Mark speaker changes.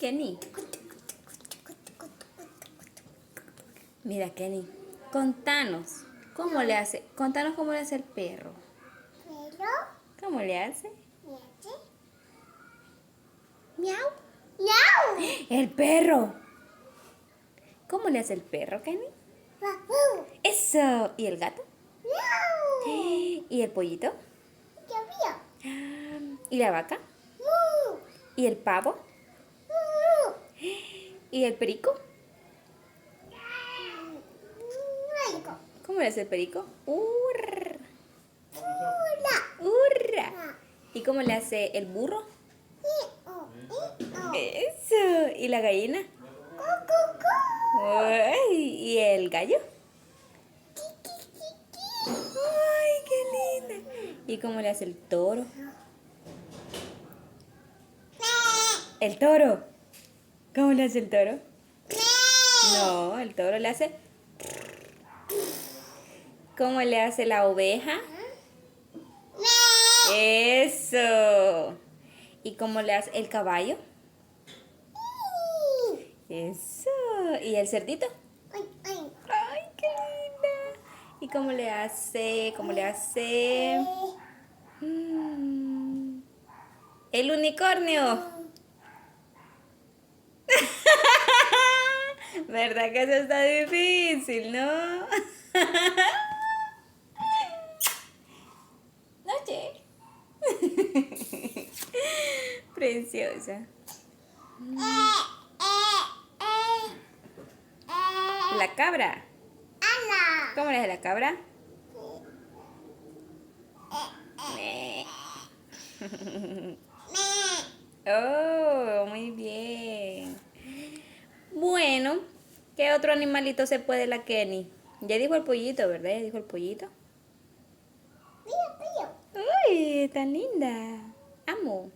Speaker 1: Kenny. Mira, Kenny, contanos cómo le hace el perro.
Speaker 2: ¿Pero?
Speaker 1: ¿Cómo le hace?
Speaker 2: ¿Me hace?
Speaker 1: Miau.
Speaker 2: ¡Miau!
Speaker 1: El perro. ¿Cómo le hace el perro, Kenny?
Speaker 2: ¡Guau!
Speaker 1: Eso. ¿Y el gato?
Speaker 2: ¡Miau!
Speaker 1: ¿Y el pollito?
Speaker 2: ¡Yo!
Speaker 1: ¿Y la vaca?
Speaker 2: ¡Mu!
Speaker 1: ¿Y el pavo?
Speaker 2: ¡Mu!
Speaker 1: ¿Y el perico?
Speaker 2: ¡Muerco!
Speaker 1: ¿Cómo le hace el perico? Urr.
Speaker 2: ¡Hula!
Speaker 1: Urra. ¿Y cómo le hace el burro?
Speaker 2: ¡I-o! ¡I-o!
Speaker 1: Eso. ¿Y la gallina?
Speaker 2: ¡Cu-cu-cu!
Speaker 1: Ay, ¿y el gallo?
Speaker 2: ¡Qui-qui-qui-qui!
Speaker 1: Ay, qué linda. ¿Y cómo le hace el toro? ¿El toro? ¿Cómo le hace el toro? No, el toro le hace... ¿Cómo le hace la oveja? Eso. ¿Y cómo le hace el caballo? Eso. ¿Y el cerdito?
Speaker 2: ¡Ay, ay!
Speaker 1: Ay, qué linda. ¿Y cómo le hace? ¿Cómo le hace? El unicornio. ¿Verdad que eso está difícil, no? Noche. Preciosa. La cabra.
Speaker 2: ¡Ana!
Speaker 1: ¿Cómo le hace la cabra? Me. Oh, muy bien. Bueno, ¿qué otro animalito se puede la Kenny? Ya dijo el pollito, ¿verdad? Ya dijo el pollito.
Speaker 2: ¡Pío, pío!
Speaker 1: Uy, tan linda. Amo.